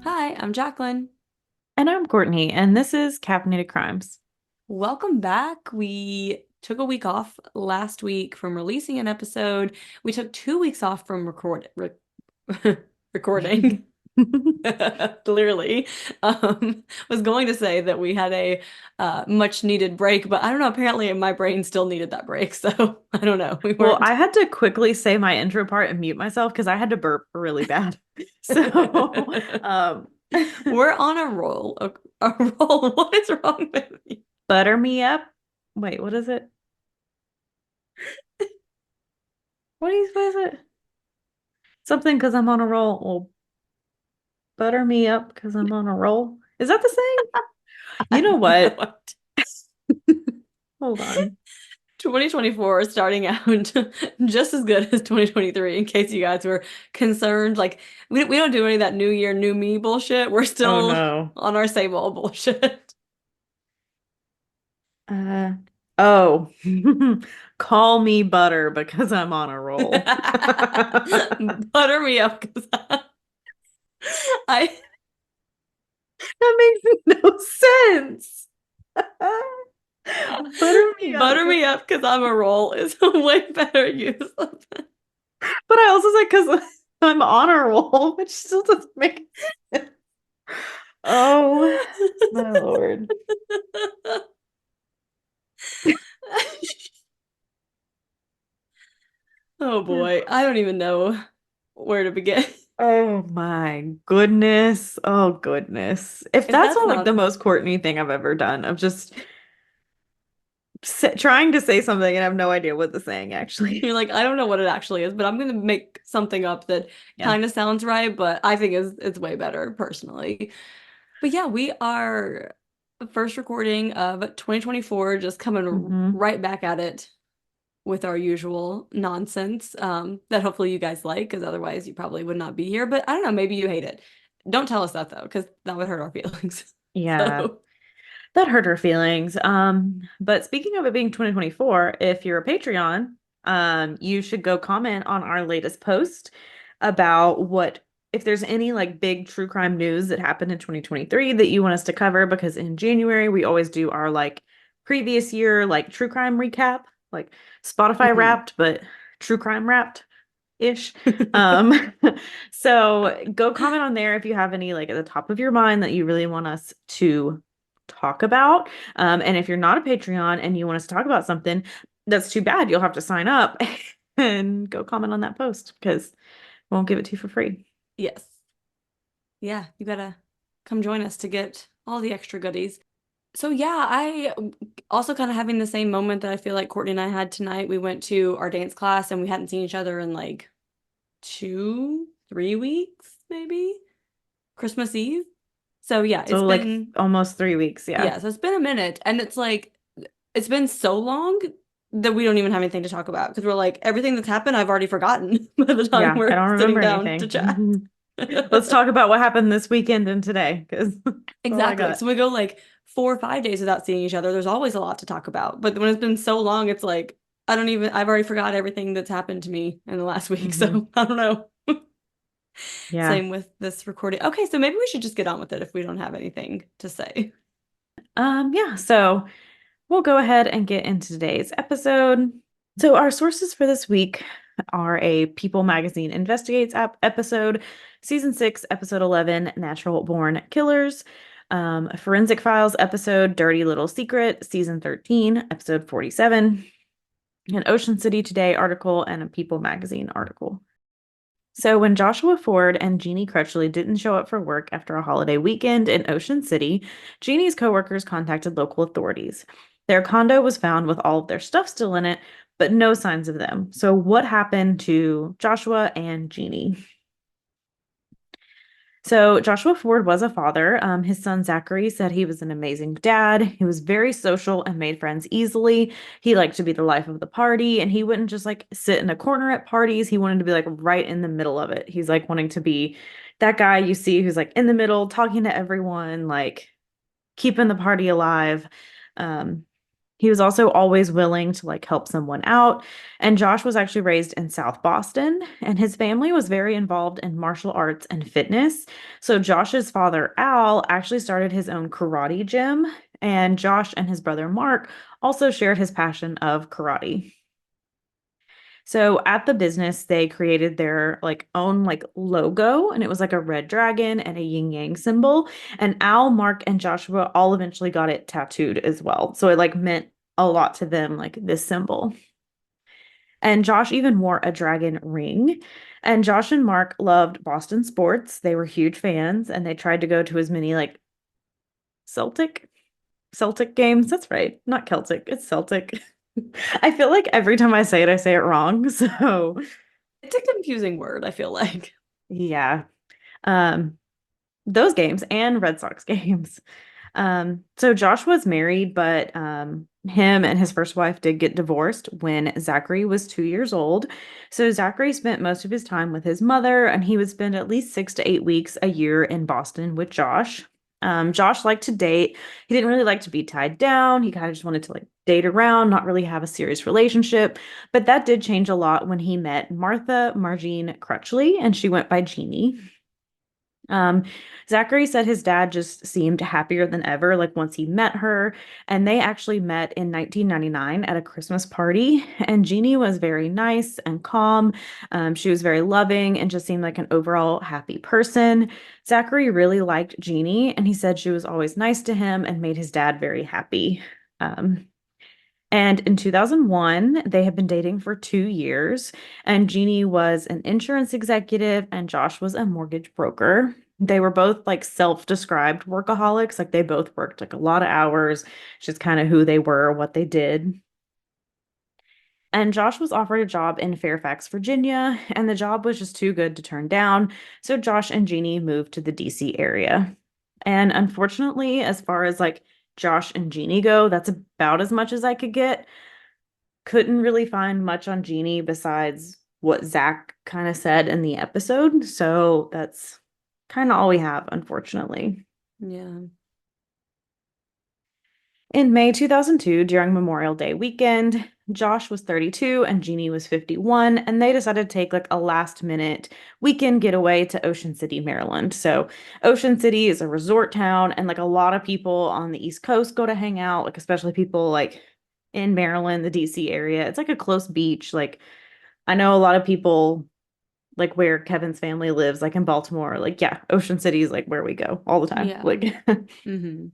Hi, I'm Jacqueline. And I'm Courtney, and this is Caffeinated Crimes. Welcome back. We took a week off last week from releasing an episode. We took 2 weeks off from recording. Clearly, was going to say that we had a much needed break, but I don't know. Apparently, my brain still needed that break, so I don't know. We Well, weren't. I had to quickly say my intro part and mute myself because I had to burp really bad. So, um, We're on a roll. A roll. What is wrong with me? butter me up. Wait, what is it? What is it? Something because I'm on a roll. Well, butter me up because I'm on a roll. Is that the saying? I You know have no what? idea. Hold on. 2024 is starting out just as good as 2023, in case you guys were concerned. Like, we don't do any of that new year, new me bullshit. We're Oh still no. on our same old bullshit. Uh, oh, call me butter because I'm on a roll. Butter me up because I That makes no sense. Butter me up. butter me up because I'm a roll is a way better use of it. But I also said because I'm on a roll, which still doesn't make sense. Oh, my Lord. Oh boy, I don't even know where to begin. Oh my goodness. Oh goodness. If If that's that's not like the not most Courtney thing I've ever done, of just trying to say something and I have no idea what the saying actually. You're like, I don't know what it actually is, but I'm gonna make something up that Yeah. kind of sounds right, but I think is it's way better personally. But yeah, we are the first recording of 2024, just coming Hmm. right back at it with our usual nonsense, that hopefully you guys like, because otherwise you probably would not be here. But I don't know, maybe you hate it. Don't tell us that though, because that would hurt our feelings. Yeah. So That hurt her feelings. But speaking of it being 2024, if you're a Patreon, you should go comment on our latest post about what if there's any like big true crime news that happened in 2023 that you want us to cover, because in January we always do our like previous year like true crime recap, like Spotify mhm. wrapped, but true crime wrapped ish. Um, so go comment on there if you have any like at the top of your mind that you really want us to talk about. And if you're not a Patreon and you want us to talk about something, that's too bad. You'll have to sign up and go comment on that post because we won't give it to you for free. Yes. Yeah, you gotta come join us to get all the extra goodies. So yeah, I also kind of having the same moment that I feel like Courtney and I had tonight. We went to our dance class and we hadn't seen each other in like 2, 3 weeks, maybe Christmas Eve. So yeah, it's So like been almost 3 weeks, yeah. yeah, so it's been a minute, and it's like it's been so long that we don't even have anything to talk about because we're like everything that's happened I've already forgotten by the time Yeah, I we're don't sitting remember down to chat. anything. Let's talk about what happened this weekend and today because that's all I Exactly. got. So we go like 4 or 5 days without seeing each other. There's always a lot to talk about. But when it's been so long, it's like I've already forgot everything that's happened to me in the last week. Hmm. So I don't know. Yeah. Same with this recording. Okay, so maybe we should just get on with it if we don't have anything to say. Yeah, so we'll go ahead and get into today's episode. So, our sources for this week are a People Magazine Investigates episode, season 6, episode 11, Natural Born Killers, a Forensic Files episode, Dirty Little Secret, season 13, episode 47, an Ocean City Today article, and a People Magazine article. So, when Joshua Ford and Geney Crutchley didn't show up for work after a holiday weekend in Ocean City, Geney's coworkers contacted local authorities. Their condo was found with all of their stuff still in it, but no signs of them. So, what happened to Joshua and Geney? So Joshua Ford was a father. His son Zachary said he was an amazing dad. He was very social and made friends easily. He liked to be the life of the party, and he wouldn't just like sit in a corner at parties. He wanted to be like right in the middle of it. He's like wanting to be that guy you see who's like in the middle, talking to everyone, like keeping the party alive. Um, He was also always willing to like help someone out. And Josh was actually raised in South Boston, and his family was very involved in martial arts and fitness. So Josh's father, Al, actually started his own karate gym, and Josh and his brother Mark also shared his passion of karate. So at the business, they created their like own like logo, and it was like a red dragon and a yin yang symbol. And Al, Mark, and Joshua all eventually got it tattooed as well. So it like meant a lot to them, like this symbol. And Josh even wore a dragon ring. And Josh and Mark loved Boston sports. They were huge fans, and they tried to go to as many like Celtic Celtic games. That's right, not Celtic. It's Celtic. I feel like every time I say it wrong. So It's a confusing word, I feel like. yeah. Um, those games and Red Sox games. So Josh was married, but him and his first wife did get divorced when Zachary was 2 years old. So Zachary spent most of his time with his mother, and he would spend at least 6 to 8 weeks a year in Boston with Josh. Josh liked to date. He didn't really like to be tied down. He kind of just wanted to like date around, not really have a serious relationship. But that did change a lot when he met Martha Margene Crutchley, and she went by Jeannie. Um, Zachary said his dad just seemed happier than ever, like once he met her. And they actually met in 1999 at a Christmas party. And Jeannie was very nice and calm. She was very loving and just seemed like an overall happy person. Zachary really liked Jeannie, and he said she was always nice to him and made his dad very happy. Um, and in 2001, they had been dating for 2 years, and Jeannie was an insurance executive and Josh was a mortgage broker. They were both like self-described workaholics, like they both worked like a lot of hours, just kind of who they were, what they did. And Josh was offered a job in Fairfax, Virginia, and the job was just too good to turn down. So Josh and Jeannie moved to the DC area. And unfortunately, as far as like Josh and Jeannie go, that's about as much as I could get. Couldn't really find much on Jeannie besides what Zach kind of said in the episode. So that's kind of all we have, unfortunately. Yeah. In May 2002, during Memorial Day weekend, Josh was 32 and Jeannie was 51, and they decided to take like a last minute weekend getaway to Ocean City, Maryland. So, Ocean City is a resort town, and like a lot of people on the East Coast go to hang out, like especially people like in Maryland, the DC area. It's like a close beach. Like, I know a lot of people like where Kevin's family lives, like in Baltimore. Like, yeah, Ocean City is like where we go all the time. Yeah. Like, Mm-hmm.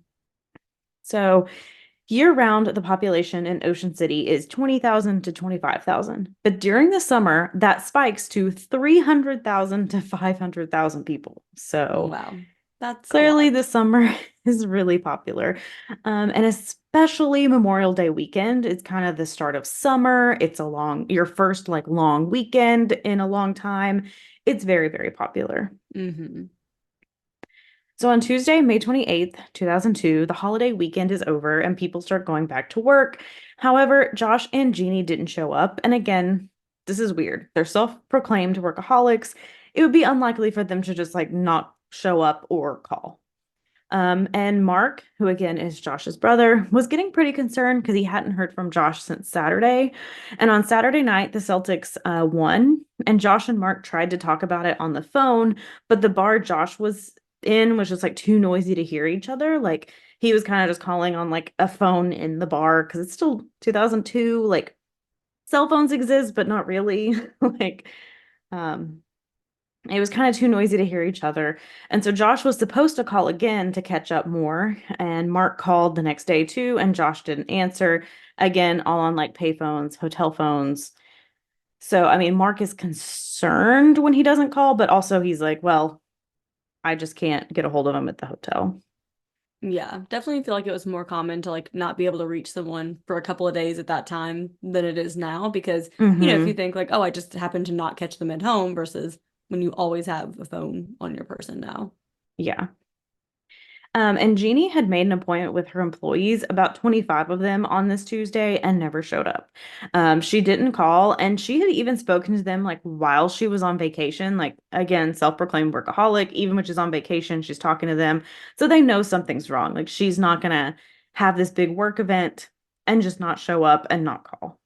so year round, the population in Ocean City is 20,000 to 25,000. But during the summer, that spikes to 300,000 to 500,000 people. So Wow. That's a clearly, lot. the summer is really popular. And especially Memorial Day weekend. It's kind of the start of summer. It's your first like long weekend in a long time. It's very, very popular. Mm-hmm. So on Tuesday, May 28th, 2002, the holiday weekend is over and people start going back to work. However, Josh and Jeannie didn't show up. And again, this is weird. They're self-proclaimed workaholics. It would be unlikely for them to just like not show up or call. And Mark, who again is Josh's brother, was getting pretty concerned because he hadn't heard from Josh since Saturday. And on Saturday night, the Celtics won, and Josh and Mark tried to talk about it on the phone, but the bar Josh was in was just like too noisy to hear each other. Like he was kind of just calling on like a phone in the bar because it's still 2002. Like cell phones exist, but not really. like, um, it was kind of too noisy to hear each other. And so Josh was supposed to call again to catch up more. And Mark called the next day too, and Josh didn't answer. Again, all on like payphones, hotel phones. So, I mean, Mark is concerned when he doesn't call, but also he's like, well, I just can't get a hold of him at the hotel. Yeah, definitely feel like it was more common to like not be able to reach someone for a couple of days at that time than it is now because, if you Mm-hmm. think like, oh, I just happened to not catch them at home versus when you always have a phone on your person now. Yeah. And Jeannie had made an appointment with her employees, about 25 of them, on this Tuesday and never showed up. She didn't call, and she had even spoken to them like while she was on vacation. Like, again, self-proclaimed workaholic, even when she's on vacation, she's talking to them. So they know something's wrong. Like, she's not gonna have this big work event and just not show up and not call.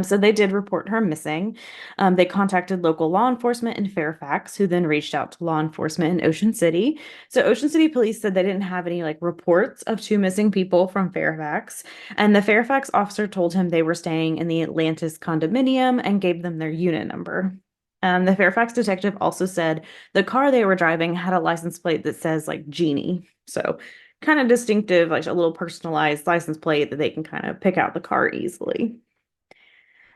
So they did report her missing. They contacted local law enforcement in Fairfax, who then reached out to law enforcement in Ocean City. So Ocean City police said they didn't have any like reports of two missing people from Fairfax, and the Fairfax officer told him they were staying in the Atlantis condominium and gave them their unit number. The Fairfax detective also said the car they were driving had a license plate that says like Geney. So kind of distinctive, like a little personalized license plate that they can kind of pick out the car easily.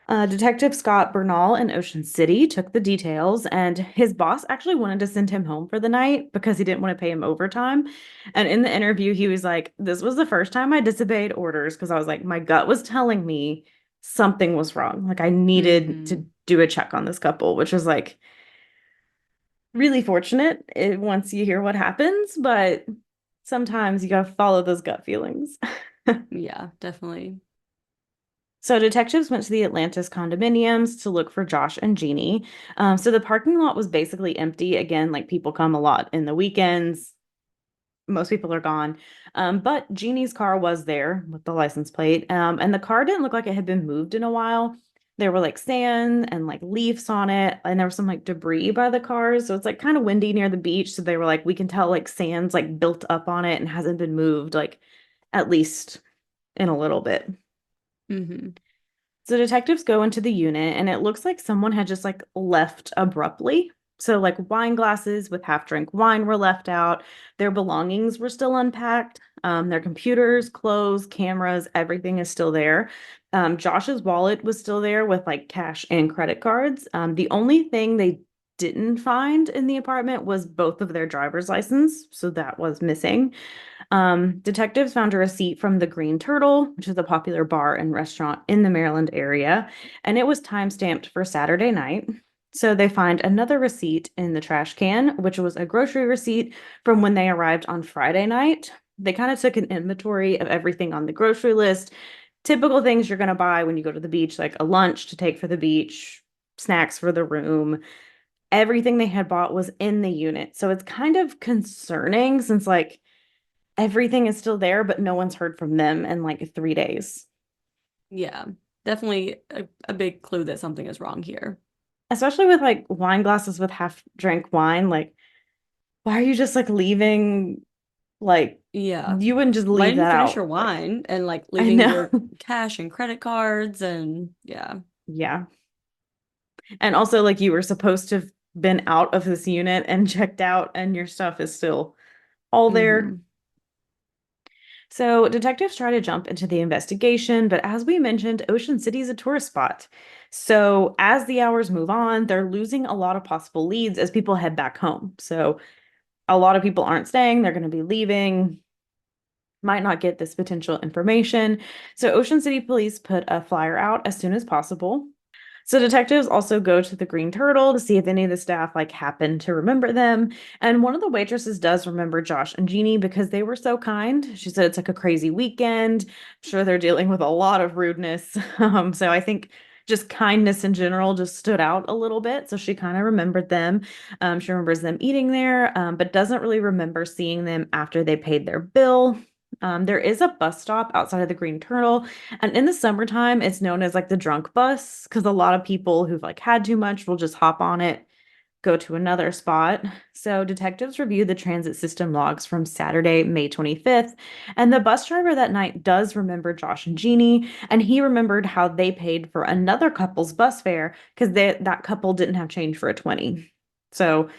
Detective Scott Bernal in Ocean City took the details, and his boss actually wanted to send him home for the night because he didn't want to pay him overtime. And in the interview, he was like, "This was the first time I disobeyed orders because I was like, my gut was telling me something was wrong. Like, I needed Mm-hmm. to do a check on this couple," which was like really fortunate once you hear what happens, but sometimes you gotta follow those gut feelings. Yeah, definitely. So detectives went to the Atlantis condominiums to look for Josh and Geney. So the parking lot was basically empty. Again, like people come a lot in the weekends. Most people are gone. But Jeannie's car was there with the license plate. And the car didn't look like it had been moved in a while. There were like sand and like leaves on it, and there was some like debris by the cars. So it's like kind of windy near the beach. So they were like, we can tell like sand's like built up on it and hasn't been moved like at least in a little bit. Mm-hmm. So detectives go into the unit and it looks like someone had just like left abruptly. So like wine glasses with half drink wine were left out. Their belongings were still unpacked. Their computers, clothes, cameras, everything is still there. Josh's wallet was still there with like cash and credit cards. The only thing they didn't find in the apartment was both of their driver's license, so that was missing. Detectives found a receipt from the Green Turtle, which is a popular bar and restaurant in the Maryland area, and it was time-stamped for Saturday night. So they find another receipt in the trash can, which was a grocery receipt from when they arrived on Friday night. They kind of took an inventory of everything on the grocery list, typical things you're going to buy when you go to the beach, like a lunch to take for the beach, snacks for the room. Everything they had bought was in the unit. So it's kind of concerning since, like, everything is still there, but no one's heard from them in like 3 days. Yeah, definitely a big clue that something is wrong here. Especially with like wine glasses with half drank wine. Like, why are you just like leaving? Like, Yeah. you wouldn't just Why leave didn't you that finish your out. Like, wine and like I leaving know. your cash and credit cards and yeah. Yeah. And also, like, you were supposed to have been out of this unit and checked out, and your stuff is still all there. Mm-hmm. So, detectives try to jump into the investigation, but as we mentioned, Ocean City is a tourist spot. So, as the hours move on, they're losing a lot of possible leads as people head back home. So, a lot of people aren't staying, they're going to be leaving, might not get this potential information. So, Ocean City police put a flyer out as soon as possible. So detectives also go to the Green Turtle to see if any of the staff like happen to remember them. And one of the waitresses does remember Josh and Jeannie because they were so kind. She said it's like a crazy weekend. I'm sure they're dealing with a lot of rudeness. So I think just kindness in general just stood out a little bit. So she kind of remembered them. She remembers them eating there, but doesn't really remember seeing them after they paid their bill. There is a bus stop outside of the Green Turtle, and in the summertime, it's known as like the drunk bus because a lot of people who've like had too much will just hop on it, go to another spot. So detectives reviewed the transit system logs from Saturday, May 25th, and the bus driver that night does remember Josh and Jeannie, and he remembered how they paid for another couple's bus fare because that couple didn't have change for a 20. So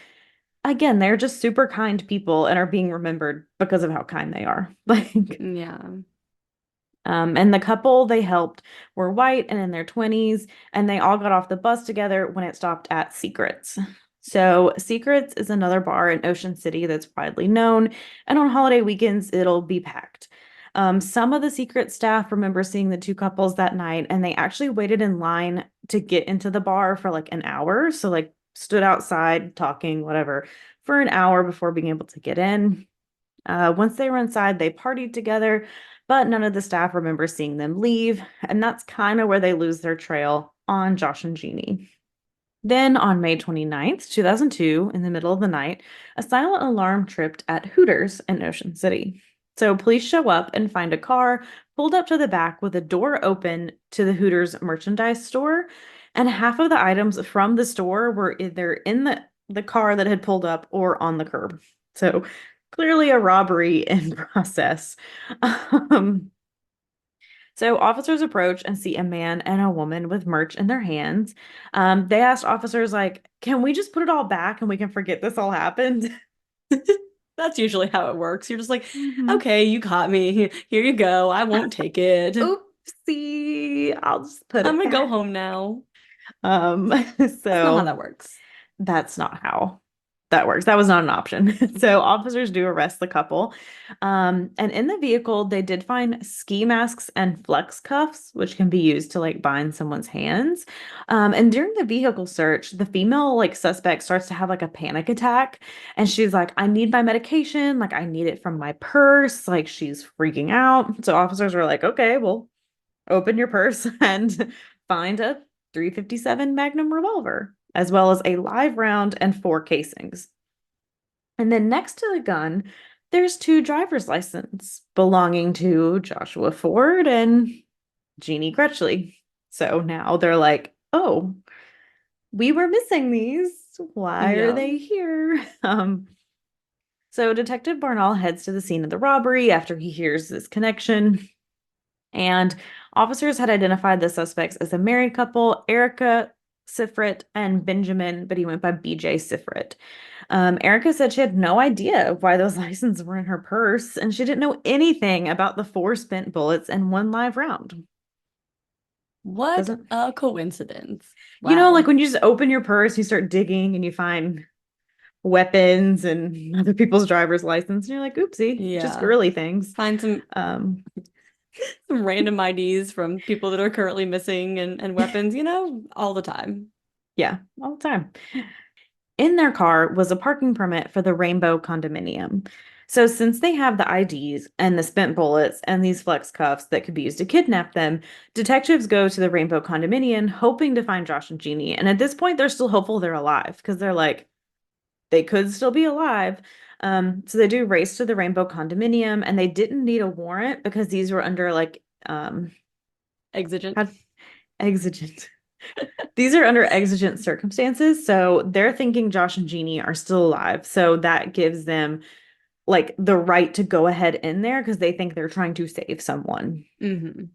again, they're just super kind people and are being remembered because of how kind they are. Like, Yeah. and the couple they helped were white and in their 20s, and they all got off the bus together when it stopped at Secrets. So, Secrets is another bar in Ocean City that's widely known, and on holiday weekends, it'll be packed. Some of the Secret staff remember seeing the two couples that night, and they actually waited in line to get into the bar for like an hour. So, like, stood outside talking, whatever, for an hour before being able to get in. Once they were inside, they partied together, but none of the staff remember seeing them leave, and that's kind of where they lose their trail on Josh and Jeannie. Then on May 29th, 2002, in the middle of the night, a silent alarm tripped at Hooters in Ocean City. So police show up and find a car pulled up to the back with a door open to the Hooters merchandise store. And half of the items from the store were either in the car that had pulled up or on the curb. So clearly a robbery in process. Um, so officers approach and see a man and a woman with merch in their hands. They asked officers, like, can we just put it all back and we can forget this all happened? That's usually how it works. You're just like, Mhm. okay, you caught me. Here you go. I won't take it. I'm Oopsie, I'll just put it gonna go back. home now. Um, That's not how so that works. that's not how that works. That was not an option. So officers do arrest the couple. And in the vehicle, they did find ski masks and flex cuffs, which can be used to like bind someone's hands. And during the vehicle search, the female like suspect starts to have like a panic attack. And she's like, I need my medication. Like, I need it from my purse. Like, she's freaking out. So officers were like, okay, well, open your purse and find a 357 Magnum revolver, as well as a live round and four casings. And then next to the gun, there's two driver's license belonging to Joshua Ford and Geney Crutchley. So now they're like, oh, we were missing these. Why are Yeah. they here? So Detective Barnall heads to the scene of the robbery after he hears this connection. And officers had identified the suspects as a married couple, Erica Sifrit and Benjamin, but he went by BJ Sifrit. Erica said she had no idea why those licenses were in her purse, and she didn't know anything about the four spent bullets and one live round. What Doesn't, a coincidence. like Wow. when you just open your purse, you start digging and you find weapons and other people's driver's license, and you're like, oopsie, just Yeah. girly things. Find Um, some random IDs from people that are currently missing and weapons, all the time. yeah, all the time. In their car was a parking permit for the Rainbow condominium. So, since they have the IDs and the spent bullets and these flex cuffs that could be used to kidnap them, detectives go to the Rainbow condominium hoping to find Josh and Jeannie. And at this point, they're still hopeful they're alive because they're like, they could still be alive. So they do race to the Rainbow condominium, and they didn't need a warrant because these were under like Exigent. how exigent. These are under exigent circumstances, so they're thinking Josh and Jeannie are still alive. So that gives them like the right to go ahead in there because they think they're trying to save someone. Hmm.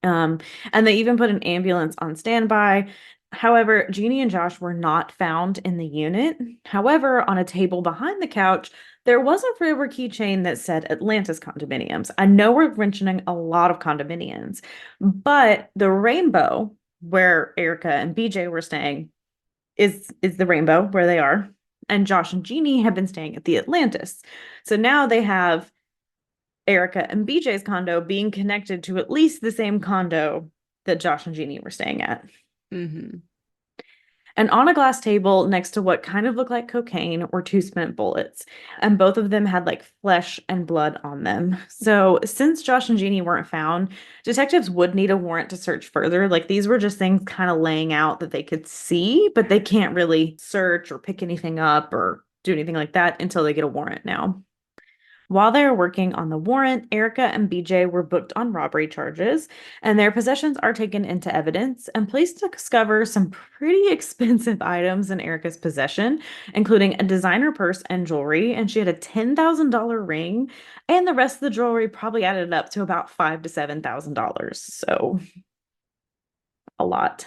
Um, and they even put an ambulance on standby. However, Jeannie and Josh were not found in the unit. However, on a table behind the couch, there was a forever keychain that said Atlantis condominiums. I know we're mentioning a lot of condominiums, but the Rainbow, where Erica and BJ were staying, is the Rainbow where they are. And Josh and Jeannie have been staying at the Atlantis. So now they have Erica and BJ's condo being connected to at least the same condo that Josh and Jeannie were staying at. Hmm. And on a glass table next to what kind of looked like cocaine were two spent bullets, and both of them had like flesh and blood on them. So, since Josh and Jeannie weren't found, detectives would need a warrant to search further. Like these were just things kind of laying out that they could see, but they can't really search or pick anything up or do anything like that until they get a warrant now. While they were working on the warrant, Erica and BJ were booked on robbery charges, and their possessions are taken into evidence. And police discover some pretty expensive items in Erica's possession, including a designer purse and jewelry. And she had a $10,000 ring, and the rest of the jewelry probably added up to about $5,000 to $7,000. So a lot.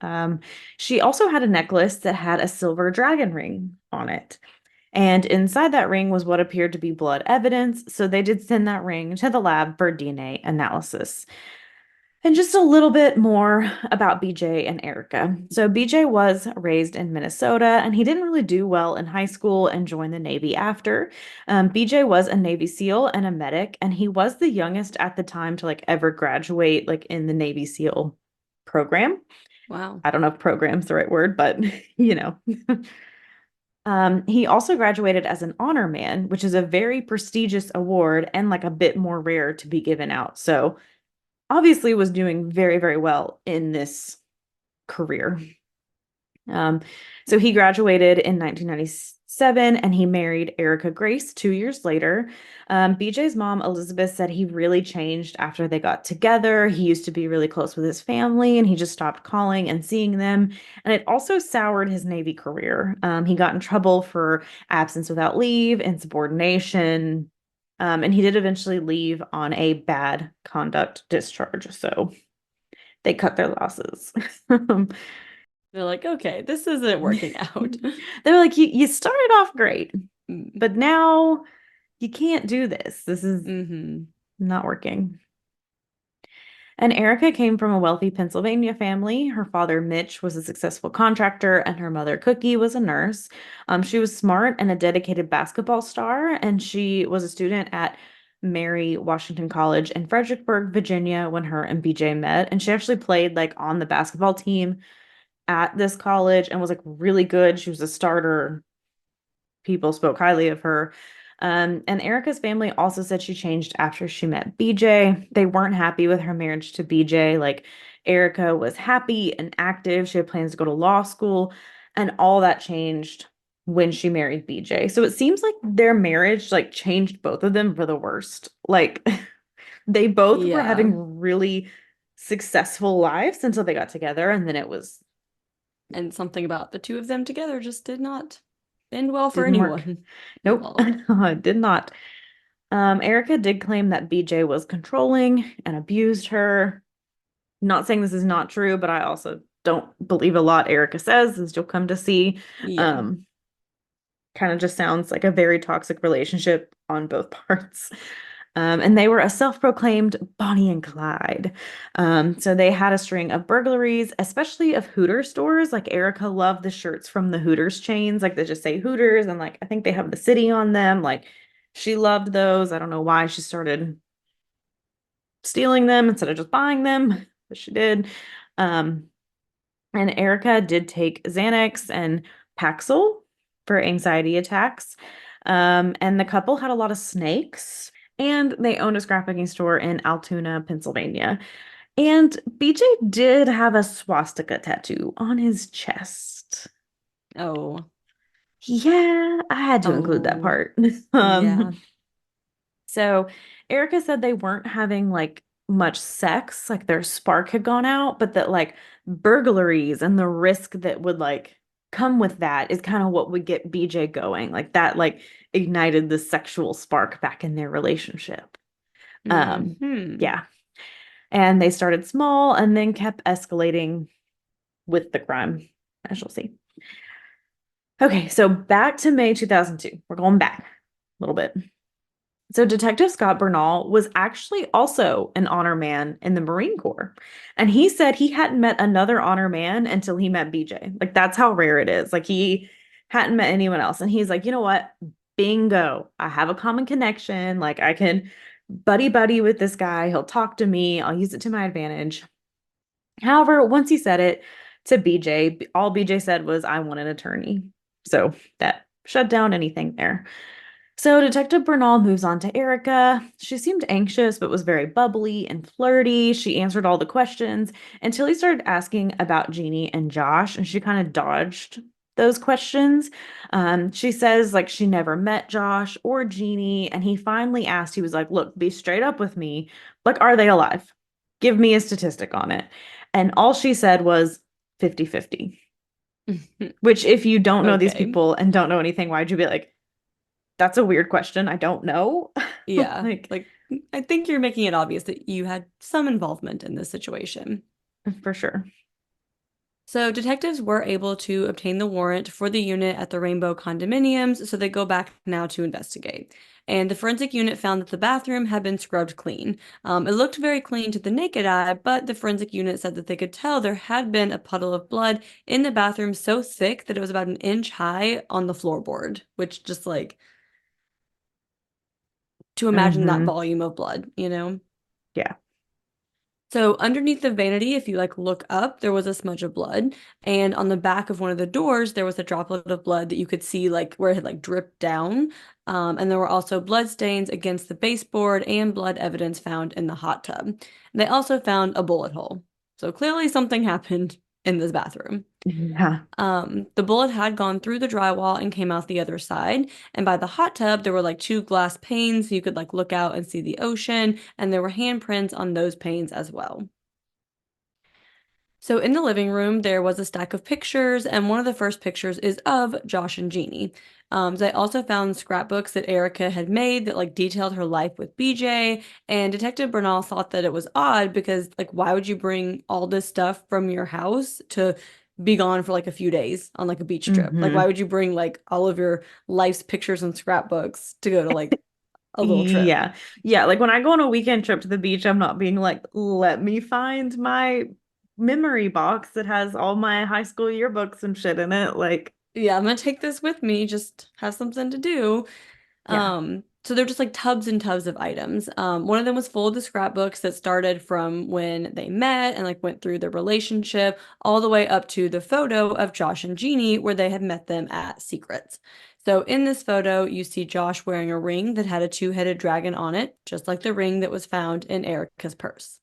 Um, she also had a necklace that had a silver dragon ring on it. And inside that ring was what appeared to be blood evidence. So they did send that ring to the lab for DNA analysis. And just a little bit more about BJ and Erica. So BJ was raised in Minnesota and he didn't really do well in high school and joined the Navy after. BJ was a Navy SEAL and a medic, and he was the youngest at the time to like ever graduate like in the Navy SEAL program. Wow. I don't know if program's the right word, but you know. He also graduated as an honor man, which is a very prestigious award and like a bit more rare to be given out. So obviously was doing very, very well in this career. Um, so he graduated in 1990, 2007, and he married Erica Grace 2 years later. BJ's mom, Elizabeth, said he really changed after they got together. He used to be really close with his family, and he just stopped calling and seeing them. And it also soured his Navy career. He got in trouble for absence without leave, insubordination, and he did eventually leave on a bad conduct discharge. So they cut their losses. They're like, okay, this isn't working out. They're like, you started off great, Mm. but now you can't do this. This is Hmm. not working. And Erica came from a wealthy Pennsylvania family. Her father, Mitch, was a successful contractor, and her mother, Cookie, was a nurse. She was smart and a dedicated basketball star, and she was a student at Mary Washington College in Fredericksburg, Virginia, when her and BJ met. And she actually played like on the basketball team at this college and was like really good. She was a starter. People spoke highly of her. And Erica's family also said she changed after she met BJ. They weren't happy with her marriage to BJ. Like, Erica was happy and active. She had plans to go to law school, and all that changed when she married BJ. So it seems like their marriage like changed both of them for the worst. Like they both were Yeah. having really successful lives until they got together, and then it was And something about the two of them together just did not end well for didn't work. anyone Nope, involved. it did not. Erica did claim that BJ was controlling and abused her. Not saying this is not true, but I also don't believe a lot Erica says, as you'll come to see. Yeah. Um, Kind of just sounds like a very toxic relationship on both parts. And they were a self-proclaimed Bonnie and Clyde. So they had a string of burglaries, especially of Hooters stores. Like Erica loved the shirts from the Hooters chains, like they just say Hooters, and like I think they have the city on them. Like she loved those. I don't know why she started stealing them instead of just buying them, but she did. Um, and Erica did take Xanax and Paxil for anxiety attacks. And the couple had a lot of snakes, and they owned a scrapbooking store in Altoona, Pennsylvania. And BJ did have a swastika tattoo on his chest. Oh. Yeah, I had to include that Oh. part. Yeah. So Erica said they weren't having like much sex, like their spark had gone out, but that like burglaries and the risk that would like come with that is kind of what would get BJ going. Like that like ignited the sexual spark back in their relationship. Um, Hmm. yeah. And they started small and then kept escalating with the crime, as you'll see. Okay, so back to May 2002. We're going back a little bit. So, Detective Scott Bernal was actually also an honor man in the Marine Corps. And he said he hadn't met another honor man until he met BJ. Like, that's how rare it is. Like, he hadn't met anyone else. And he's like, you know what? Bingo. I have a common connection. Like, I can buddy buddy with this guy. He'll talk to me. I'll use it to my advantage. However, once he said it to BJ, all BJ said was, I want an attorney. So, that shut down anything there. So Detective Bernal moves on to Erica. She seemed anxious, but was very bubbly and flirty. She answered all the questions until he started asking about Geney and Josh, and she kind of dodged those questions. She says like she never met Josh or Geney, and he finally asked, he was like, look, be straight up with me. Like, are they alive? Give me a statistic on it. And all she said was 50-50. Which, if you don't know these Okay. people and don't know anything, why'd you be like, that's a weird question. I don't know. Yeah. Like, Like, I think you're making it obvious that you had some involvement in this situation. for sure. So detectives were able to obtain the warrant for the unit at the Rainbow condominiums, so they go back now to investigate. And the forensic unit found that the bathroom had been scrubbed clean. It looked very clean to the naked eye, but the forensic unit said that they could tell there had been a puddle of blood in the bathroom so thick that it was about an inch high on the floorboard, which just like to imagine that Hmm. volume of blood, you know? Yeah. So underneath the vanity, if you like look up, there was a smudge of blood, and on the back of one of the doors, there was a droplet of blood that you could see like where it had like dripped down. And there were also blood stains against the baseboard and blood evidence found in the hot tub. And they also found a bullet hole. So clearly something happened in this bathroom. Yeah. The bullet had gone through the drywall and came out the other side. And by the hot tub, there were like two glass panes so you could like look out and see the ocean, and there were handprints on those panes as well. So in the living room, there was a stack of pictures, and one of the first pictures is of Josh and Geney. They also found scrapbooks that Erica had made that like detailed her life with BJ, and Detective Bernal thought that it was odd because like why would you bring all this stuff from your house to be gone for like a few days on like a beach trip? Like why Hmm. would you bring like all of your life's pictures and scrapbooks to go to like a little trip? Yeah. Yeah. Like when I go on a weekend trip to the beach, I'm not being like, let me find my memory box that has all my high school yearbooks and shit in it. Like, Yeah, I'm gonna take this with me, just have something to do. yeah. So they're just like tubs and tubs of items. One of them was full of the scrapbooks that started from when they met and like went through their relationship all the way up to the photo of Josh and Jeannie where they had met them at Secrets. So in this photo, you see Josh wearing a ring that had a two-headed dragon on it, just like the ring that was found in Erica's purse.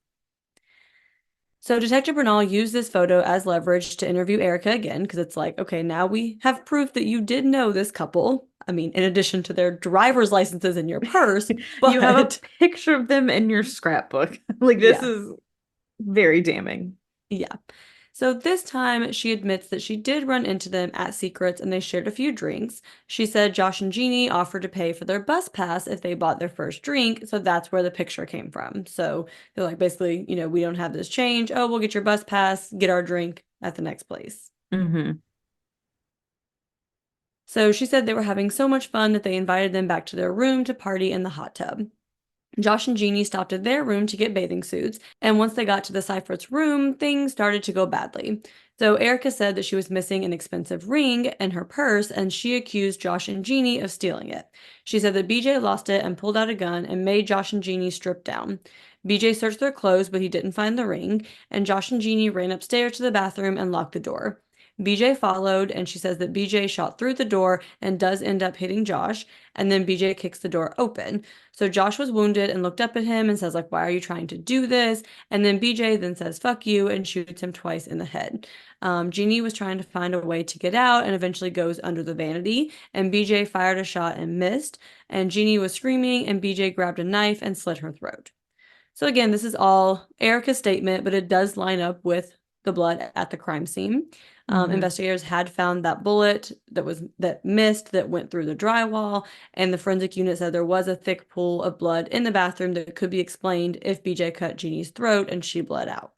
So Detective Bernal used this photo as leverage to interview Erica again, because it's like, okay, now we have proof that you did know this couple. I mean, in addition to their driver's licenses in your purse, You have a but picture of them in your scrapbook. Like, this yeah, is very damning. yeah. So this time she admits that she did run into them at Secrets and they shared a few drinks. She said Josh and Jeannie offered to pay for their bus pass if they bought their first drink, so that's where the picture came from. So they're like, basically, we don't have this change. Oh, we'll get your bus pass, get our drink at the next place. Hmm. So she said they were having so much fun that they invited them back to their room to party in the hot tub. Josh and Jeannie stopped at their room to get bathing suits, and once they got to the Seifert's room, things started to go badly. So Erica said that she was missing an expensive ring in her purse, and she accused Josh and Jeannie of stealing it. She said that BJ lost it and pulled out a gun and made Josh and Jeannie strip down. BJ searched their clothes, but he didn't find the ring, and Josh and Jeannie ran upstairs to the bathroom and locked the door. BJ followed, and she says that BJ shot through the door and does end up hitting Josh, and then BJ kicks the door open. So Josh was wounded and looked up at him and says, like, why are you trying to do this? And then BJ then says, fuck you, and shoots him twice in the head. Jeannie was trying to find a way to get out and eventually goes under the vanity, and BJ fired a shot and missed. And Jeannie was screaming, and BJ grabbed a knife and slit her throat. So again, this is all Erica's statement, but it does line up with the blood at the crime scene. Hmm. Investigators had found that bullet that missed that went through the drywall, and the forensic unit said there was a thick pool of blood in the bathroom that could be explained if BJ cut Jeannie's throat and she bled out.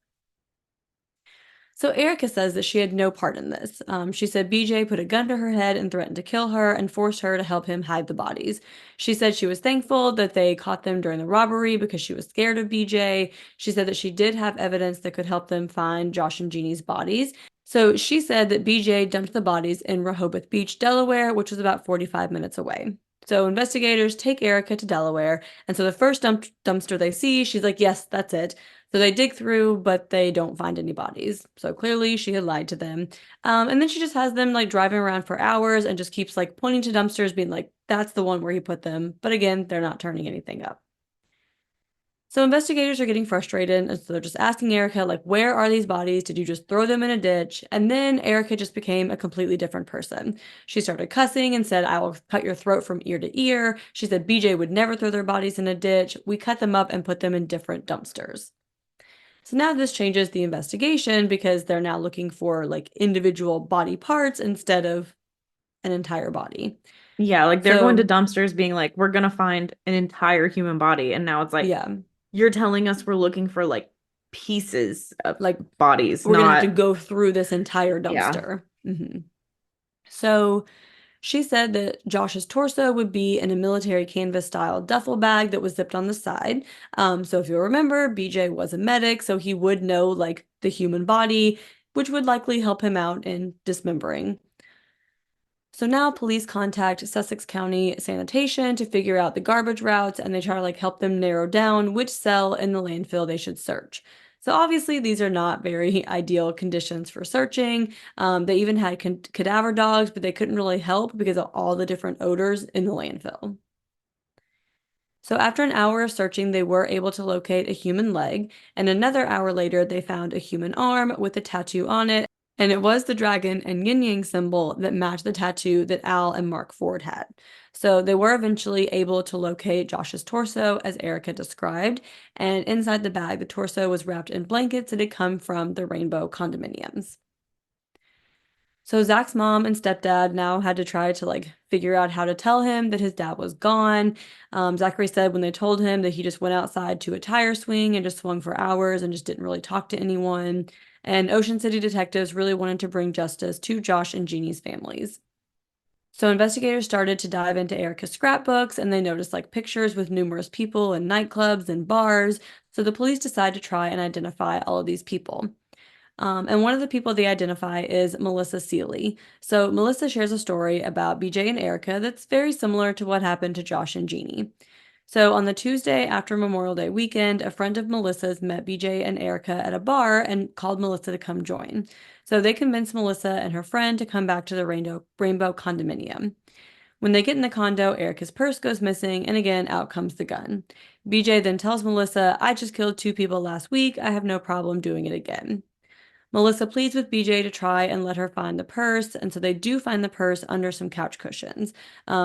So Erica says that she had no part in this. She said BJ put a gun to her head and threatened to kill her and forced her to help him hide the bodies. She said she was thankful that they caught them during the robbery because she was scared of BJ. She said that she did have evidence that could help them find Josh and Jeannie's bodies. So she said that BJ dumped the bodies in Rehoboth Beach, Delaware, which was about 45 minutes away. So investigators take Erica to Delaware, and so the first dumpster they see, she's like, yes, that's it. So they dig through, but they don't find any bodies. So clearly she had lied to them. And then she just has them like driving around for hours and just keeps like pointing to dumpsters, being like, that's the one where he put them. But again, they're not turning anything up. So investigators are getting frustrated, and so they're just asking Erica, like, where are these bodies? Did you just throw them in a ditch? And then Erica just became a completely different person. She started cussing and said, I will cut your throat from ear to ear. She said BJ would never throw their bodies in a ditch. We cut them up and put them in different dumpsters. So now this changes the investigation because they're now looking for like individual body parts instead of an entire body. Yeah, like they're going to So, dumpsters being like, we're gonna find an entire human body. And now it's like, yeah, you're telling us we're looking for like pieces of like bodies, we're gonna have to not, go through this entire yeah. dumpster. So she said that Josh's torso would be in a military canvas style duffel bag that was zipped on the side. So if you'll remember, BJ was a medic, so he would know like the human body, which would likely help him out in dismembering. So now police contact Sussex County Sanitation to figure out the garbage routes and they try to like help them narrow down which cell in the landfill they should search. So obviously these are not very ideal conditions for searching. They even had cadaver dogs, but they couldn't really help because of all the different odors in the landfill. So after an hour of searching, they were able to locate a human leg, and another hour later, they found a human arm with a tattoo on it. And it was the dragon and yin yang symbol that matched the tattoo that Al and Mark Ford had. So they were eventually able to locate Josh's torso, as Erica described. And inside the bag, the torso was wrapped in blankets that had come from the Rainbow condominiums. So Zach's mom and stepdad now had to try to figure out how to tell him that his dad was gone. Zachary said when they told him that he just went outside to a tire swing and just swung for hours and just didn't really talk to anyone. And Ocean City detectives really wanted to bring justice to Josh and Jeannie's families. So investigators started to dive into Erica's scrapbooks and they noticed pictures with numerous people in nightclubs and bars. So the police decided to try and identify all of these people. And one of the people they identify is Melissa Seeley. So Melissa shares a story about BJ and Erica that's very similar to what happened to Josh and Jeannie. So on the Tuesday after Memorial Day weekend, a friend of Melissa's met BJ and Erica at a bar and called Melissa to come join. So they convinced Melissa and her friend to come back to the Rainbow condominium. When they get in the condo, Erica's purse goes missing, and again, out comes the gun. BJ then tells Melissa, I just killed 2 people last week. I have no problem doing it again. Melissa pleads with BJ to try and let her find the purse, and so they do find the purse under some couch cushions.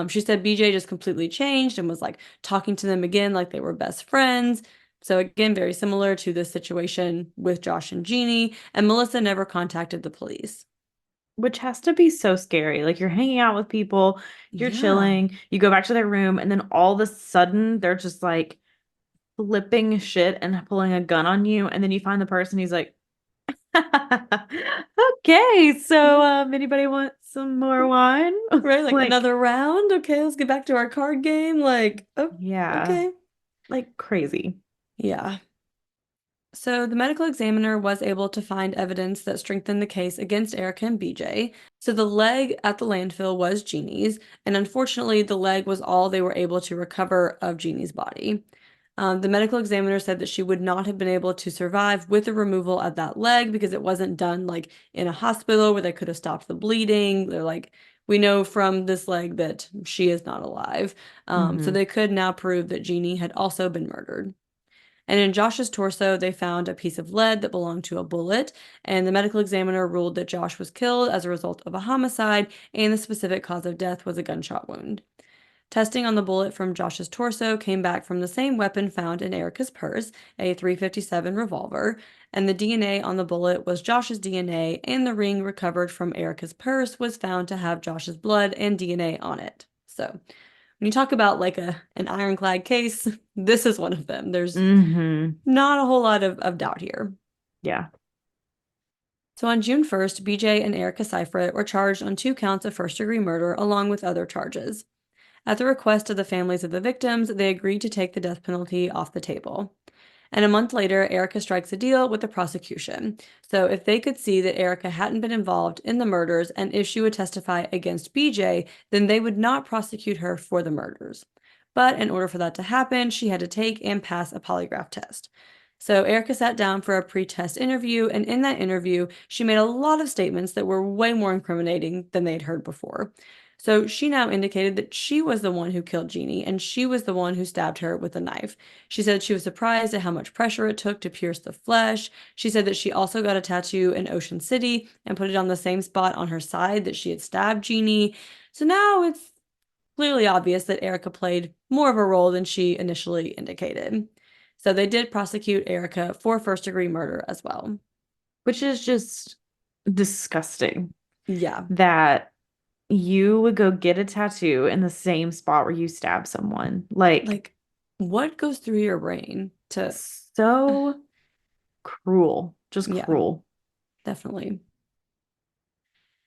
She said BJ just completely changed and was talking to them again like they were best friends. So again, very similar to this situation with Josh and Jeannie, and Melissa never contacted the police. Which has to be so scary. Like you're hanging out with people, you're Yeah. chilling, you go back to their room, and then all of a sudden they're just flipping shit and pulling a gun on you, and then you find the person who's like, okay, so anybody want some more wine? Right, Like, another round? Okay, let's get back to our card game. Oh, yeah, okay. like crazy. Yeah. So the medical examiner was able to find evidence that strengthened the case against Erica and BJ. So the leg at the landfill was Jeannie's, and unfortunately, the leg was all they were able to recover of Jeannie's body. The medical examiner said that she would not have been able to survive with the removal of that leg because it wasn't done in a hospital where they could have stopped the bleeding. They're we know from this leg that she is not alive. So Hmm. they could now prove that Jeannie had also been murdered. And in Josh's torso, they found a piece of lead that belonged to a bullet, and the medical examiner ruled that Josh was killed as a result of a homicide, and the specific cause of death was a gunshot wound. Testing on the bullet from Josh's torso came back from the same weapon found in Erica's purse, a .357 revolver, and the DNA on the bullet was Josh's DNA, and the ring recovered from Erica's purse was found to have Josh's blood and DNA on it. So, when you talk about an ironclad case, this is one of them. There's Hmm. not a whole lot of doubt here. Yeah. So on June 1st, BJ and Erica Seifert were charged on 2 counts of first-degree murder along with other charges. At the request of the families of the victims, they agreed to take the death penalty off the table. And a month later, Erica strikes a deal with the prosecution. So if they could see that Erica hadn't been involved in the murders and if she would testify against BJ, then they would not prosecute her for the murders. But in order for that to happen, she had to take and pass a polygraph test. So Erica sat down for a pre-test interview, and in that interview, she made a lot of statements that were way more incriminating than they'd heard before. So she now indicated that she was the one who killed Jeannie, and she was the one who stabbed her with a knife. She said she was surprised at how much pressure it took to pierce the flesh. She said that she also got a tattoo in Ocean City and put it on the same spot on her side that she had stabbed Jeannie. So now it's clearly obvious that Erica played more of a role than she initially indicated. So they did prosecute Erica for first-degree murder as well. Which is just disgusting Yeah. that you would go get a tattoo in the same spot where you stab someone. Like, Like, what goes through your brain to, so cruel, just yeah, cruel. definitely.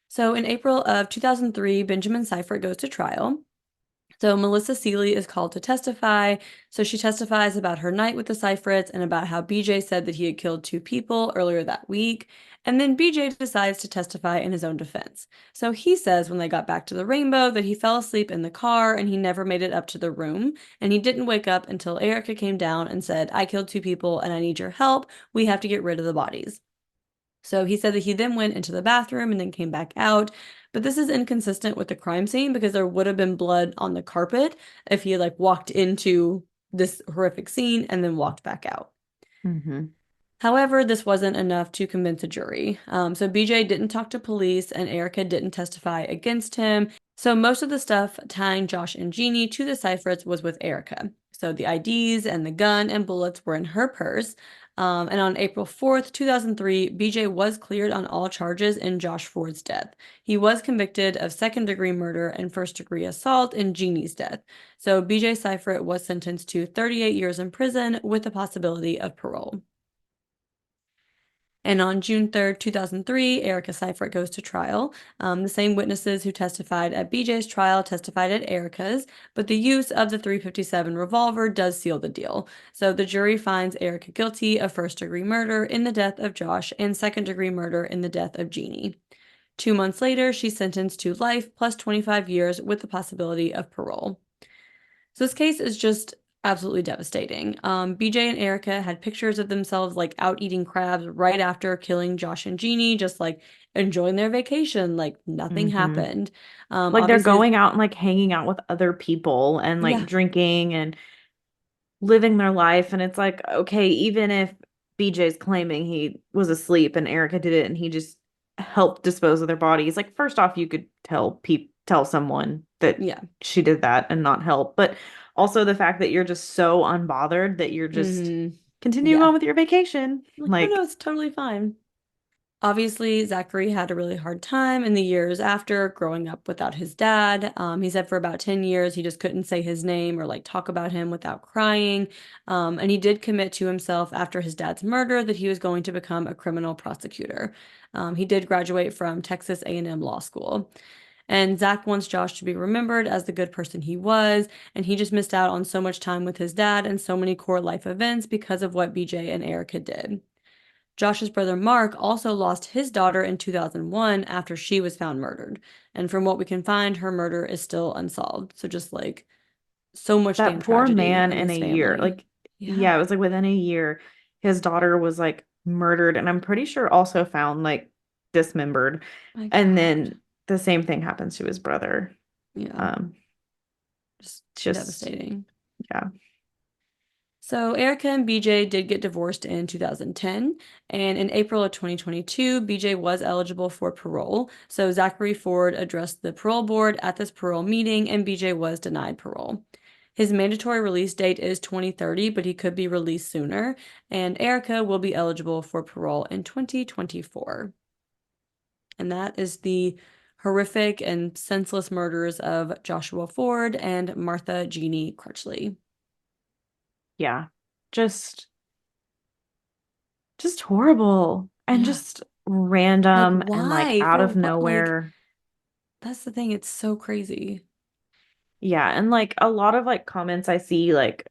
So in April of 2003, Benjamin Seifert goes to trial. So Melissa Seeley is called to testify. So she testifies about her night with the Seiferts and about how BJ said that he had killed 2 people earlier that week. And then BJ decides to testify in his own defense. So he says when they got back to the Rainbow that he fell asleep in the car and he never made it up to the room. And he didn't wake up until Erica came down and said, I killed 2 people and I need your help. We have to get rid of the bodies. So he said that he then went into the bathroom and then came back out. But this is inconsistent with the crime scene because there would have been blood on the carpet if he had walked into this horrific scene and then walked back out. Hmm. However, this wasn't enough to convince a jury. So BJ didn't talk to police and Erica didn't testify against him. So most of the stuff tying Josh and Geney to the ciphers was with Erica. So the IDs and the gun and bullets were in her purse. And on April 4th, 2003, BJ was cleared on all charges in Josh Ford's death. He was convicted of second-degree murder and first-degree assault in Geney's death. So BJ Seifert was sentenced to 38 years in prison with the possibility of parole. And on June 3rd, 2003, Erica Seifert goes to trial. The same witnesses who testified at BJ's trial testified at Erica's, but the use of the .357 revolver does seal the deal. So the jury finds Erica guilty of first-degree murder in the death of Josh and second-degree murder in the death of Geney. 2 months later, she's sentenced to life plus 25 years with the possibility of parole. So this case is just absolutely devastating. BJ and Erica had pictures of themselves like out eating crabs right after killing Josh and Geney, just like enjoying their vacation, like nothing Hmm. happened. Like they're Obviously, going out and like hanging out with other people and like yeah, drinking and living their life. And it's like, okay, even if BJ's claiming he was asleep and Erica did it and he just helped dispose of their bodies, like first off, you could tell someone that yeah, she did that and not help. But also the fact that you're just so unbothered that you're just continuing yeah. on with your vacation. Like, oh no, Like it's totally fine. Obviously, Zachary had a really hard time in the years after growing up without his dad. He said for about 10 years he just couldn't say his name or like talk about him without crying. And he did commit to himself after his dad's murder that he was going to become a criminal prosecutor. He did graduate from Texas A&M Law School. And Zach wants Josh to be remembered as the good person he was, and he just missed out on so much time with his dad and so many core life events because of what BJ and Erica did. Josh's brother Mark also lost his daughter in 2001 after she was found murdered. And from what we can find, her murder is still unsolved. So just like so much damn that poor tragedy man in in this a year. family. Like, Yeah. yeah, it was like within a year, his daughter was like murdered, and I'm pretty sure also found like dismembered. My And God. then the same thing happens to his brother. Yeah. Um, Just just devastating. yeah. So Erica and BJ did get divorced in 2010, and in April of 2022, BJ was eligible for parole. So Zachary Ford addressed the parole board at this parole meeting, and BJ was denied parole. His mandatory release date is 2030, but he could be released sooner, and Erica will be eligible for parole in 2024. And that is the horrific and senseless murders of Joshua Ford and Martha Geney Crutchley. Yeah. Just just horrible and Yeah. just Like, random and like why? out For of what? Like, nowhere. that's the thing. It's so crazy. Yeah, and like a lot of like comments I see like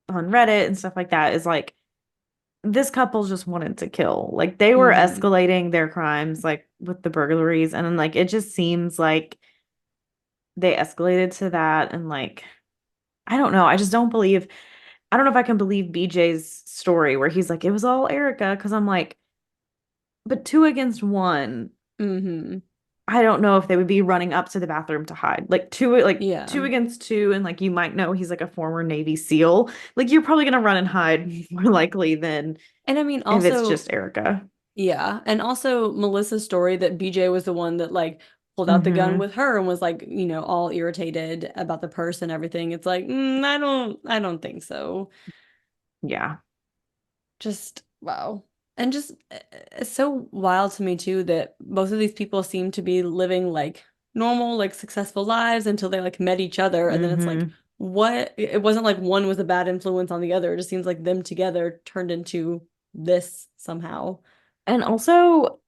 on Reddit and stuff like that is like this couple just wanted to kill. Like they were Mm-hmm. escalating their crimes like with the burglaries and then like it just seems like they escalated to that and like I don't know. I don't know if I can believe BJ's story where he's like it was all Erica because I'm like but two against one. Mm-hmm. I don't know if they would be running up to the bathroom to hide. Like Yeah. two against two and like you might know he's like a former Navy SEAL. Like you're probably gonna run and hide more likely than And I mean, if it's also, just Erica. yeah. And also Melissa's story that BJ was the one that like pulled out the gun Hmm. with her and was like, all irritated about the purse and everything. It's like, I don't think so. Yeah. Just wow. And just it's so wild to me too that both of these people seem to be living like normal, like successful lives until they like met each other. And then it's like, Hmm. what? It wasn't like one was a bad influence on the other. It just seems like them together turned into this somehow. And also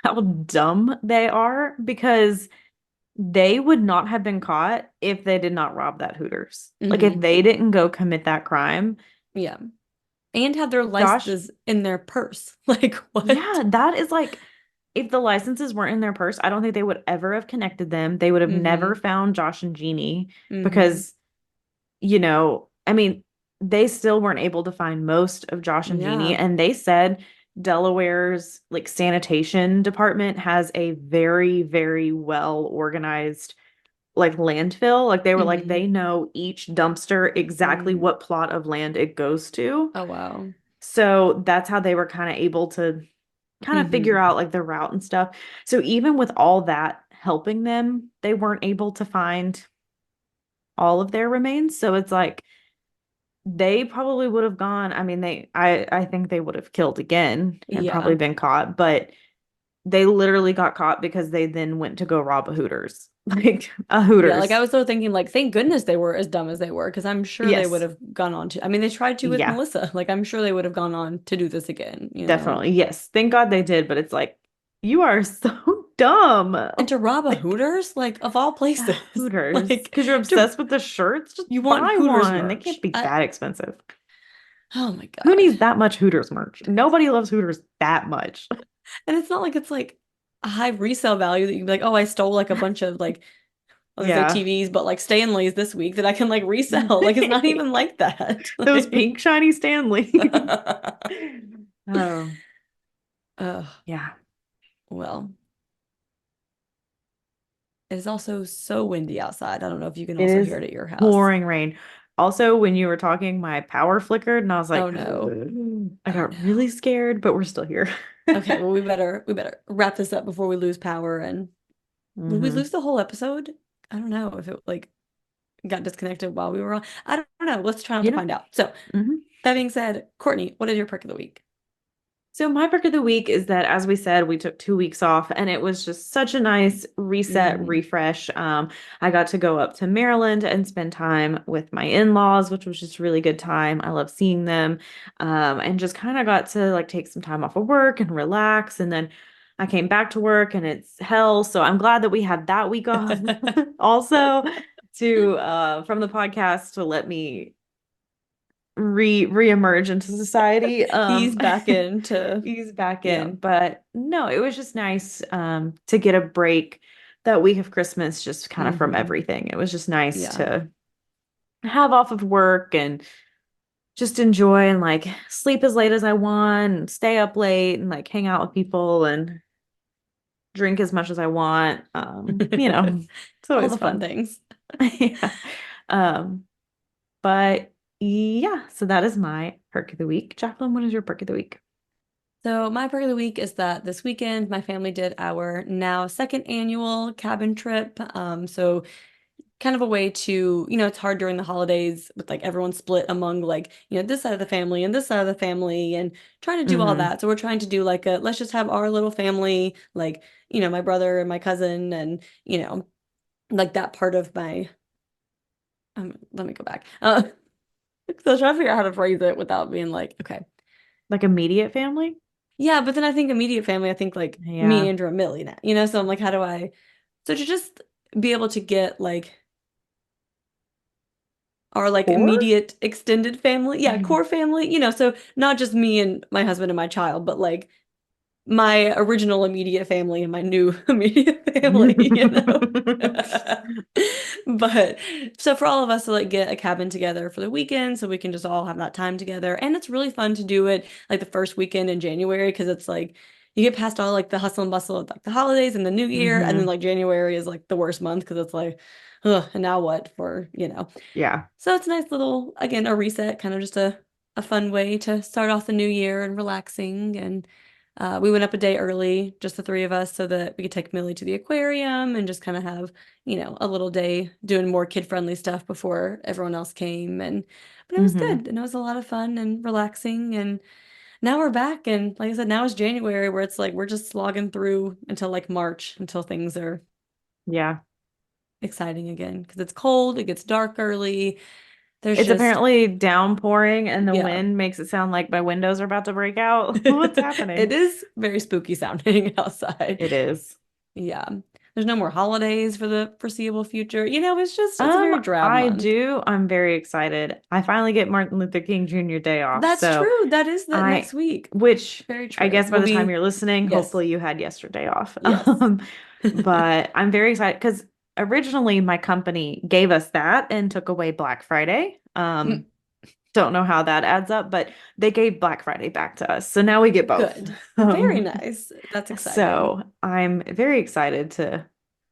how dumb they are because they would not have been caught if they did not rob that Hooters. Like if Hmm. they didn't go commit that crime, Yeah. And have their Josh, licenses in their purse. Like what? yeah, that is like if the licenses weren't in their purse, I don't think they would ever have connected them. They would have never Hmm. found Josh and Jeannie Hmm. because, I mean, they still weren't able to find most of Josh and Jeannie. Yeah. And they said Delaware's like sanitation department has a very, very well organized like landfill. Like they were like, Hmm. they know each dumpster exactly Hmm. what plot of land it goes to. Oh wow. So that's how they were kind of able to kind of figure Hmm. out like the route and stuff. So even with all that helping them, they weren't able to find all of their remains. So it's like they probably would have gone. I mean, I think they would have killed again and probably Yeah. been caught, but they literally got caught because they then went to go rob a Hooters. Like a Yeah, like I Hooters. was still thinking, like, thank goodness they were as dumb as they were, because I'm sure they would Yes. have gone on to, I mean, they tried to with Yeah, Melissa. Like, I'm sure they would have gone on to do this again, you know? definitely. Yes. Thank God they did, but it's like you are so dumb. And to rob a Like Hooters, like, of all places, Hooters. like, Because you're to, obsessed with the shirts, just you want buy Hooters one. They merch. can't be that expensive. Oh my Who God. needs that much Hooters merch? Nobody loves Hooters that much. And it's not like it's like a high resale value that you'd be like, oh, I stole like a bunch of like, I was gonna say Yeah. TVs, but like Stanleys this week that I can like resell. Like, it's not even like that. Those Like, pink shiny Stanley. Oh, ugh, yeah. well. It is also so windy outside. I don't know if you can It also hear is it at your house. pouring rain. Also, when you were talking, my power flickered and I was Oh like, no. I Oh got no. really scared, but we're still here. Okay, well we better wrap this up before we lose power, and will we Hmm. lose the whole episode? I don't know if it like got disconnected while we were on. I don't know. Let's try not You to know? find out. So, Hmm. that being said, Courtney, what is your perk of the week? So my perk of the week is that, as we said, we took 2 weeks off, and it was just such a nice reset, Hmm. refresh. I got to go up to Maryland and spend time with my in-laws, which was just a really good time. I love seeing them, and just kind of got to like take some time off of work and relax. And then I came back to work, and it's hell. So I'm glad that we had that week off, also to from the podcast to let me reemerge into society. Ease back into, Ease back yeah. in. But no, it was just nice to get a break that week of Christmas just kind of from Hmm. everything. It was just nice Yeah. to have off of work and just enjoy and like sleep as late as I want, and stay up late and like hang out with people and drink as much as I want. It's All always the fun fun. things. Yeah. Um, but yeah, so that is my perk of the week. Jacqueline, what is your perk of the week? So my perk of the week is that this weekend my family did our now second annual cabin trip. So kind of a way to, it's hard during the holidays with like everyone split among like, this side of the family and this side of the family and trying to do all Hmm. that. So we're trying to do like a let's just have our little family, like, my brother and my cousin and, like that part of my let me go back. So I was trying to figure out how to phrase it without being like, okay. Like immediate family? Yeah, but then I think immediate family, I think like me, Yeah. Andrew, and Millie now, so I'm like, how do I, so to just be able to get like our like Core? immediate extended family, yeah, core family, so not just me and my husband and my child, but like my original immediate family and my new immediate family. But so for all of us to like get a cabin together for the weekend so we can just all have that time together. And it's really fun to do it like the first weekend in January because it's like you get past all like the hustle and bustle of like the holidays and the new year. And then Hmm. like January is like the worst month because it's like, ugh, and now what for. Yeah. So it's a nice little, again, a reset, kind of just a fun way to start off the new year and relaxing. And we went up a day early, just the three of us, so that we could take Millie to the aquarium and just kind of have, a little day doing more kid-friendly stuff before everyone else came. But it was Hmm. good and it was a lot of fun and relaxing. And now we're back. And like I said, now it's January where it's like we're just slogging through until like March until things are Yeah. exciting again because it's cold, it gets dark early. There's It's just apparently downpouring and the Yeah. wind makes it sound like my windows are about to break out. What's It happening? is very spooky sounding outside. It is. Yeah. There's no more holidays for the foreseeable future. It's a very drab I month. do. I'm very excited. I finally get Martin Luther King Jr. Day off. That's So true. That is the next I, week. which Very I true. guess by We'll the time be, you're listening, yes, hopefully you had yesterday off. yes. But I'm very excited because originally my company gave us that and took away Black Friday. Don't know how that adds up, but they gave Black Friday back to us. So now we get both. Good. Very Um, nice. That's exciting. so I'm very excited to have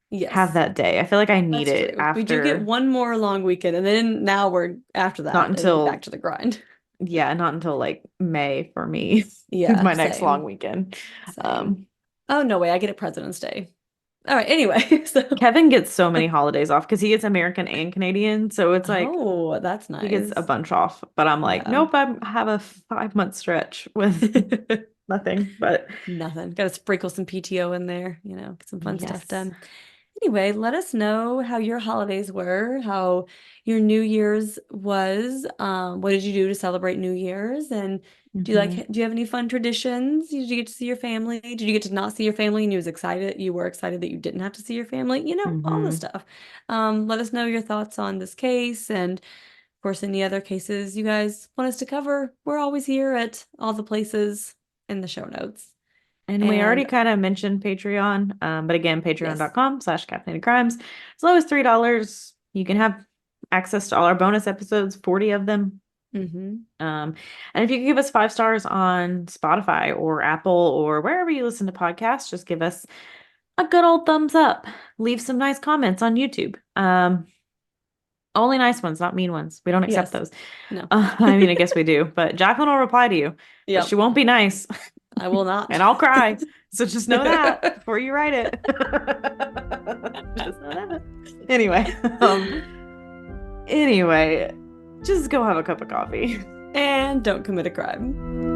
Yes, that day. I feel like I need that's it true. We do get after, one more long weekend, and then now we're after not that, it'll be back until to the grind. Yeah, not until like May for me. It's Yeah, my next long same. weekend. Same. Um, Oh, no way. I get it President's Day. All right. Anyway, so Kevin gets so many holidays off because he gets American and Canadian. So it's like oh, that's he gets a nice. bunch off. But I'm like, Yeah. nope, I have a 5 month stretch with nothing. But Nothing. Got to sprinkle some PTO in there, get some fun stuff yes. done. Anyway, let us know how your holidays were, how your New Year's was. What did you do to celebrate New Year's? And Hmm. do you have any fun traditions? Did you get to see your family? Did you get to not see your family and you were excited that you didn't have to see your family? All the Hmm. stuff. Let us know your thoughts on this case and of course any other cases you guys want us to cover. We're always here at all the places in the show notes. And we already And kind of mentioned Patreon. But again, yes. patreon.com/caffeinated crimes. As low as $3. You can have access to all our bonus episodes, 40 of them. Mm-hmm. And if you could give us 5 stars on Spotify or Apple or wherever you listen to podcasts, just give us a good old thumbs up. Leave some nice comments on YouTube. Only nice ones, not mean ones. We don't accept Yes. those. No. I mean, I guess we do, but Jacqueline will reply to you, but she Yep. won't be nice, I will not. and I'll cry. So just know that before you write it. Just know that. Anyway, anyway, just go have a cup of coffee. And don't commit a crime.